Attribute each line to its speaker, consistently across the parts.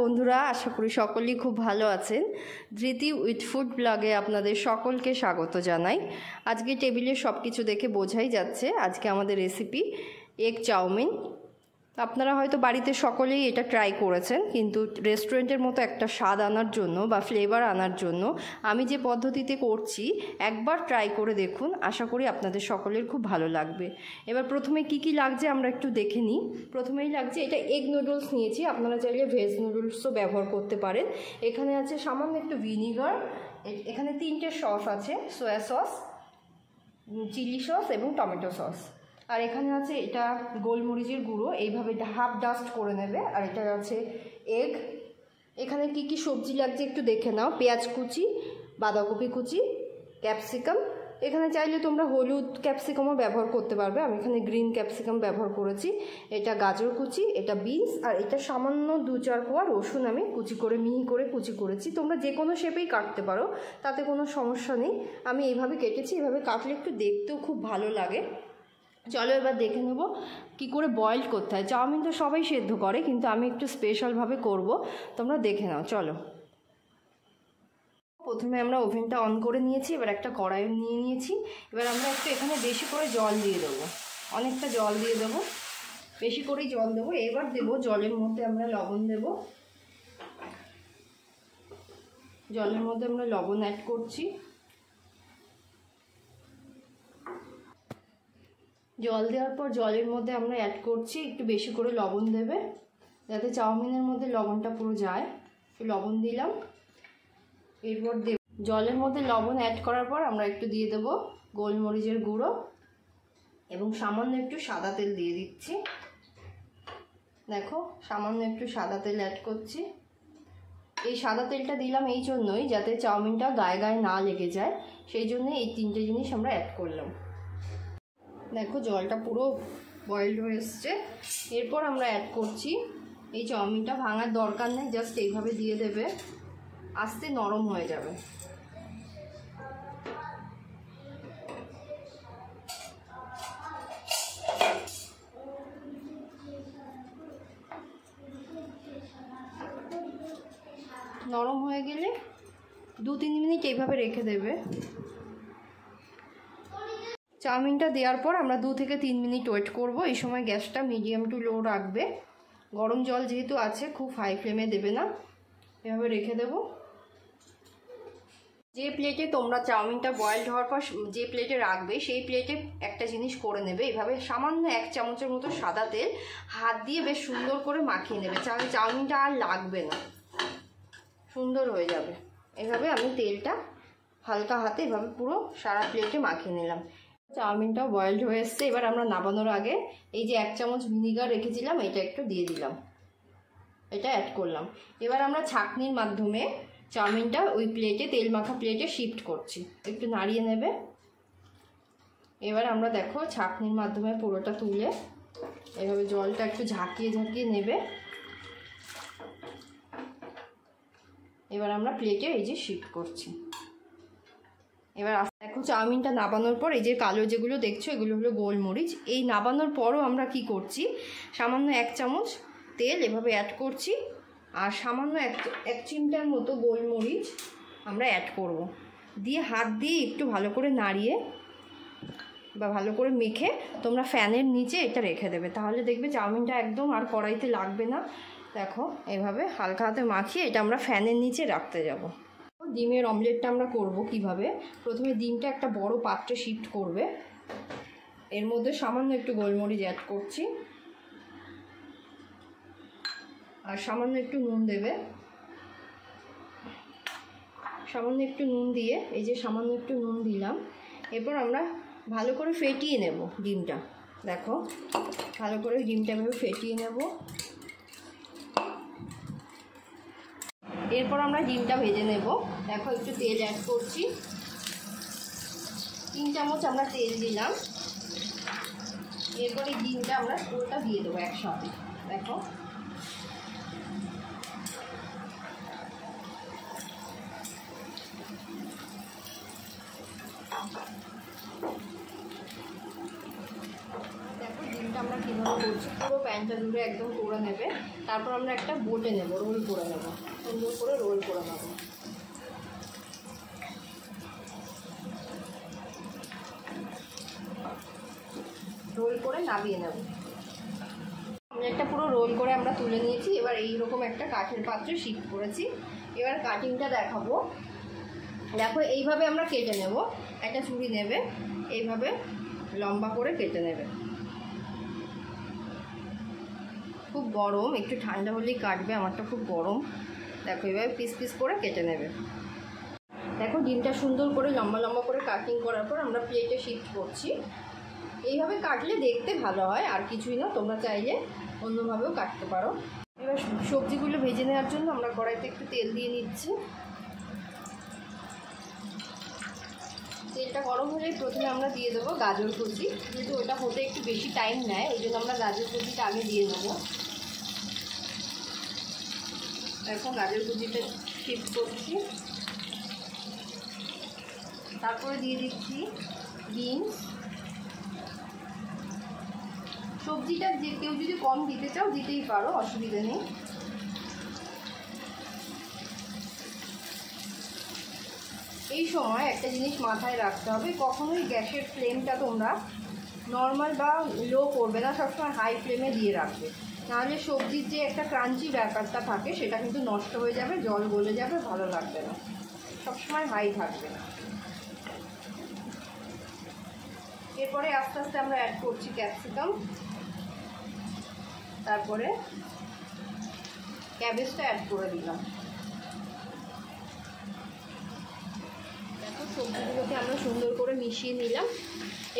Speaker 1: বন্ধুরা, আশা করি সকলেই খুব ভালো আছেন। ধৃতি উইথ ফুড ব্লগে আপনাদের সকলকে স্বাগত জানাই। আজকে টেবিলে সব কিছু দেখে বোঝাই যাচ্ছে আজকে আমাদের রেসিপি এগ চাউমিন। আপনারা হয়তো বাড়িতে সকলেই এটা ট্রাই করেছেন, কিন্তু রেস্টুরেন্টের মতো একটা স্বাদ আনার জন্য বা ফ্লেভার আনার জন্য আমি যে পদ্ধতিতে করছি একবার ট্রাই করে দেখুন, আশা করি আপনাদের সকলের খুব ভালো লাগবে। এবার প্রথমে কি কি লাগছে আমরা একটু দেখে নিই। প্রথমেই লাগছে এটা এগ নুডলস নিয়েছি, আপনারা চাইলে ভেজ নুডলসও ব্যবহার করতে পারেন। এখানে আছে সামান্য একটু ভিনিগার, এখানে 3টে সস আছে, সয়া সস, চিলি সস এবং টমেটো সস। আর এখানে আছে এটা গোলমরিচের গুঁড়ো, এইভাবে হাফ ডাস্ট করে নেবে। আর এটা আছে এগ। এখানে কি কি সবজি লাগছে একটু দেখে নাও। পেঁয়াজ কুচি, বাঁধাকপি কুচি, ক্যাপসিকাম। এখানে চাইলে তোমরা হলুদ ক্যাপসিকামও ব্যবহার করতে পারবে, আমি এখানে গ্রিন ক্যাপসিকাম ব্যবহার করেছি। এটা গাজর কুচি, এটা বিনস, আর এটা সামান্য 2-4 কোয়া রসুন আমি কুচি করে মিহি করে কুচি করেছি। তোমরা যে কোনো শেপেই কাটতে পারো, তাতে কোনো সমস্যা নেই। আমি এইভাবে কেটেছি, এইভাবে কাটলে একটু দেখতেও খুব ভালো লাগে। চলো এবার দেখে নেব কী করে বয়েল করতে হয়। চাউমিন তো সবাই সেদ্ধ করে, কিন্তু আমি একটু স্পেশালভাবে করব, তোমরা দেখে নাও। চলো, প্রথমে আমরা ওভেনটা অন করে নিয়েছি, এবার একটা কড়াই নিয়ে নিয়েছি। এবার আমরা একটু এখানে বেশি করে জল দিয়ে দেবো, অনেকটা জল দিয়ে দেবো, বেশি করেই জল দেবো। এবার দেবো জলের মধ্যে আমরা লবণ দেব। জলের মধ্যে আমরা লবণ অ্যাড করছি। জল দেওয়ার পর জলের মধ্যে আমরা অ্যাড করছি, একটু বেশি করে লবণ দেবে যাতে চাউমিনের মধ্যে লবণটা পুরো যায়। লবণ দিলাম। এরপর জলের মধ্যে লবণ অ্যাড করার পর আমরা একটু দিয়ে দেব গোলমরিচের গুঁড়ো এবং সামান্য একটু সাদা তেল দিয়ে দিচ্ছি। দেখো, সামান্য একটু সাদা তেল অ্যাড করছি। এই সাদা তেলটা দিলাম এই জন্যই যাতে চাউমিনটা গায়ে গায়ে না লেগে যায়, সেই জন্য এই 3টে জিনিস আমরা অ্যাড করলাম। দেখো জলটা পুরো বয়েলড হয়ে এসছে। এরপর আমরা অ্যাড করছি এই চাউমিনটা, ভাঙার দরকার নেই, জাস্ট এইভাবে দিয়ে দেবে, আস্তে নরম হয়ে যাবে। নরম হয়ে গেলে 2-3 মিনিট এইভাবে রেখে দেবে। চাউমিনটা দেওয়ার পর আমরা 2 থেকে 3 মিনিট ওয়েট করব। এই সময় গ্যাসটা মিডিয়াম টু লো রাখবে। গরম জল যেহেতু আছে, খুব হাই ফ্লেমে দেবে না, এভাবে রেখে দেব। যে প্লেটে তোমরা চাউমিনটা বয়েলড হওয়ার পর যে প্লেটে রাখবে, সেই প্লেটে একটা জিনিস করে নেবে, এভাবে সামান্য 1 চামচের মতো সাদা তেল হাত দিয়ে বেশ সুন্দর করে মাখিয়ে নেবে, তাহলে চাউমিনটা আর লাগবে না, সুন্দর হয়ে যাবে। এভাবে আমি তেলটা হালকা হাতে এভাবে পুরো সারা প্লেটে মাখিয়ে নিলাম। চাউমিনটাও বয়েলড হয়ে এসছে। এবার আমরা নামানোর আগে এই যে 1 চামচ ভিনিগার রেখেছিলাম, এটা একটু দিয়ে দিলাম, এটা অ্যাড করলাম। এবার আমরা ছাঁকনির মাধ্যমে চাউমিনটা ওই প্লেটে, তেল মাখা প্লেটে শিফট করছি, একটু নাড়িয়ে নেবে। এবার আমরা দেখো ছাঁকনির মাধ্যমে পুরোটা তুলে এভাবে জলটা একটু ঝাঁকিয়ে ঝাঁকিয়ে নেবে। এবার আমরা প্লেটে এই যে শিফট করছি। এবার দেখো চাউমিনটা নাবানোর পর এই যে কালো যেগুলো দেখছো, এগুলো হলো গোলমরিচ। এই নাবানোর পরও আমরা কি করছি, সামান্য 1 চামচ তেল এভাবে অ্যাড করছি, আর সামান্য এক চিমটার মতো গোলমরিচ আমরা অ্যাড করব। দিয়ে হাত দিয়ে একটু ভালো করে নাড়িয়ে বা ভালো করে মেখে তোমরা ফ্যানের নিচে এটা রেখে দেবে, তাহলে দেখবে চাউমিনটা একদম আর কড়াইতে লাগবে না। দেখো এভাবে হালকা হাতে মাখিয়ে এটা আমরা ফ্যানের নিচে রাখতে যাব। ডিমের অমলেটটা আমরা করব কিভাবে। প্রথমে ডিমটা একটা বড় পাত্রে শিফট করবে, এর মধ্যে সামান্য একটু গোলমরিচ অ্যাড করছি, আর সামান্য একটু নুন দেবে। সামান্য একটু নুন দিয়ে, এই যে সামান্য একটু নুন দিলাম। এরপর আমরা ভালো করে ফেটিয়ে নেব ডিমটা। দেখো ভালো করে ডিমটা এভাবে ফেটিয়ে নেব। এরপর আমরা ডিমটা ভেজে নেব। দেখো একটু তেল অ্যাড করছি, 3 চামচ আমরা তেল দিলাম। এরপর এই ডিমটা আমরা পুরোটা দিয়ে দেবো একসাথে। দেখো ডিমটা আমরা কীভাবে করছি। বলছি, পুরো প্যানটা জুড়ে একদম করে নেবে। তারপর আমরা একটা বোটে নেব, রোল করে নেব, সুন্দর করে রোল করে নেব। রোল করে নামিয়ে নেব। আমরা একটা পুরো রোল করে আমরা তুলে নিয়েছি। এবার এইরকম একটা কাঠের পাত্রে শিফট করেছি। এবার কাটিংটা দেখাবো। দেখো এইভাবে আমরা কেটে নেব। একটা ছুরি নেবে, এইভাবে লম্বা করে কেটে নেবে। খুব গরম, একটু ঠান্ডা হলেই কাটবে, আমারটা খুব গরম। দেখো এইভাবে পিস পিস করে কেটে নেবে। দেখো ডিমটা সুন্দর করে লম্বা লম্বা করে কাটিং করার পর আমরা প্লেটে শিফট করছি। এইভাবে কাটলে দেখতে ভালো হয়, আর কিছুই না, তোমরা চাইলে অন্যভাবেও কাটতে পারো। এবার সবজিগুলো ভেজে নেওয়ার জন্য আমরা কড়াইতে একটু তেল দিয়ে নিচ্ছি। তেলটা গরম হলে প্রথমে আমরা দিয়ে দেবো গাজর কুচি, যেহেতু ওটা হতে একটু বেশি টাইম নেয়, ওই জন্য আমরা গাজর কুচিটা আগে দিয়ে দেবো। এখন গাজর কুচিটা শিফট করছি। তারপরে দিয়ে দিচ্ছি বিনস। সবজিটা যে কেউ যদি কম দিতে চাও দিতেই পারো, অসুবিধা নেই। এই সময় একটা জিনিস মাথায় রাখতে হবে, কখনোই গ্যাসের ফ্লেমটা তোমরা নর্মাল বা লো করবে না, সবসময় হাই ফ্লেমে দিয়ে রাখবে। নাহলে সবজির যে একটা ক্রাঞ্চি ব্যাপারটা থাকে সেটা কিন্তু নষ্ট হয়ে যাবে, জল গলে যাবে, ভালো লাগবে না। সবসময় হাই থাকবে না। এরপরে আস্তে আস্তে আমরা অ্যাড করছি ক্যাপসিকাম, তারপরে ক্যাবেজটা অ্যাড করে দিলাম। দেখো সবজিগুলোকে আমরা সুন্দর করে মিশিয়ে নিলাম।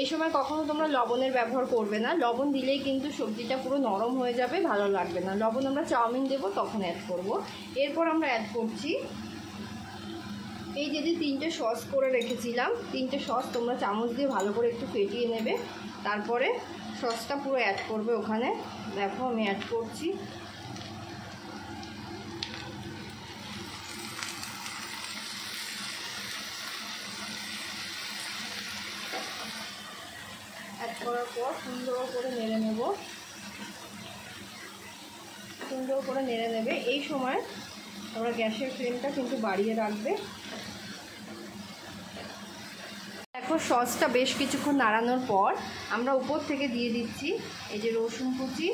Speaker 1: এই সময় কখনো তোমরা লবণের ব্যবহার করবে না, লবণ দিলেই কিন্তু সবজিটা পুরো নরম হয়ে যাবে, ভালো লাগবে না। লবণ আমরা চাউমিন দেবো তখন অ্যাড করব। এরপর আমরা অ্যাড করছি এই যে 3টে সস করে রেখেছিলাম, 3টে সস তোমরা চামচ দিয়ে ভালো করে একটু ফেটিয়ে নেবে। তারপরে সসটা পুরো অ্যাড করবে ওখানে। দেখো আমি অ্যাড করছি। অ্যাড করার পর সুন্দর করে নেড়ে নেব, সুন্দর করে নেড়ে নেবে। এই সময় তোমরা গ্যাসের ফ্লেমটা কিন্তু বাড়িয়ে রাখবে। দেখো সসটা বেশ কিছুক্ষণ নাড়ানোর পর আমরা উপর থেকে দিয়ে দিচ্ছি এই যে রসুন কুচি,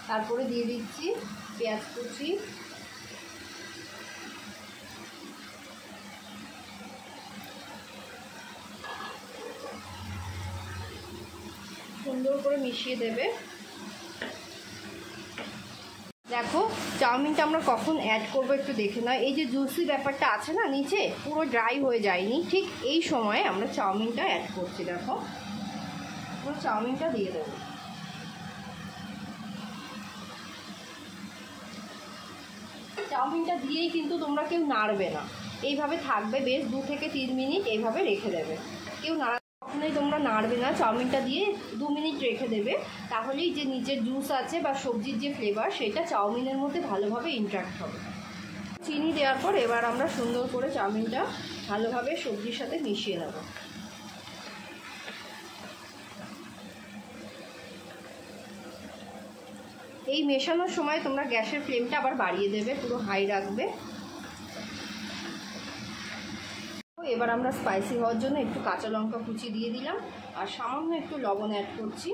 Speaker 1: তারপরে দিয়ে দিচ্ছি পেঁয়াজ কুচি, সুন্দর করে মিশিয়ে দেবে। দেখো চাউমিনটা আমরা কখন অ্যাড করবো একটু দেখে নাও। এই যে জুসি ব্যাপারটা আছে না নিচে, পুরো ড্রাই হয়ে যায়নি, ঠিক এই সময় আমরা চাউমিনটা অ্যাড করছি। দেখো পুরো চাউমিনটা দিয়ে দেবো। চাউমিনটা দিয়েই কিন্তু তোমরা কেউ নাড়বে না, এইভাবে থাকবে বেশ 2 থেকে 3 মিনিট এইভাবে রেখে দেবে। কেউ কখনোই তোমরা নাড়বে না, চাউমিনটা দিয়ে 2 মিনিট রেখে দেবে। তাহলেই যে নিচের জুস আছে বা সবজির যে ফ্লেভার সেটা চাউমিনের মধ্যে ভালোভাবে ইন্টারঅ্যাক্ট হবে। চিনি দেওয়ার পর এবার আমরা সুন্দর করে চাউমিনটা ভালোভাবে সবজির সাথে মিশিয়ে নেব। এই মেশানোর সময় তোমরা গ্যাসের ফ্লেমটা আবার বাড়িয়ে দেবে, পুরো হাই রাখবে। এবার আমরা স্পাইসি হওয়ার জন্য একটু কাঁচা লঙ্কা কুচি দিয়ে দিলাম, আর সামান্য একটু লবণ অ্যাড করছি।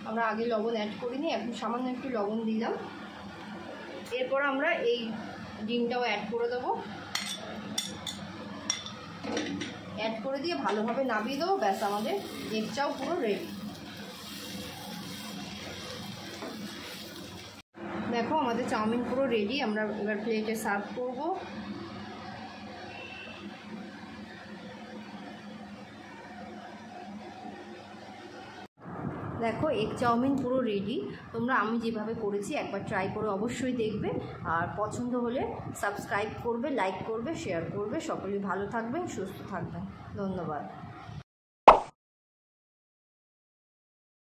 Speaker 1: আমরা আগে লবণ অ্যাড করিনি, এখন সামান্য একটু লবণ দিলাম। এরপর আমরা এই ডিমটাও অ্যাড করে দেবো। অ্যাড করে দিয়ে ভালোভাবে নামিয়ে দেবো, ব্যাস আমাদের এগ চাও পুরো রেডি। দেখো আমাদের চাউমিন পুরো রেডি, আমরা এবার প্লেটে সার্ভ করব। দেখো এগ চাউমিন পুরো রেডি। তোমরা আমি যেভাবে করেছি একবার ট্রাই করে অবশ্যই দেখবে, আর পছন্দ হলে সাবস্ক্রাইব করবে, লাইক করবে, শেয়ার করবে। সকলেই ভালো থাকবেন, সুস্থ থাকবেন। ধন্যবাদ।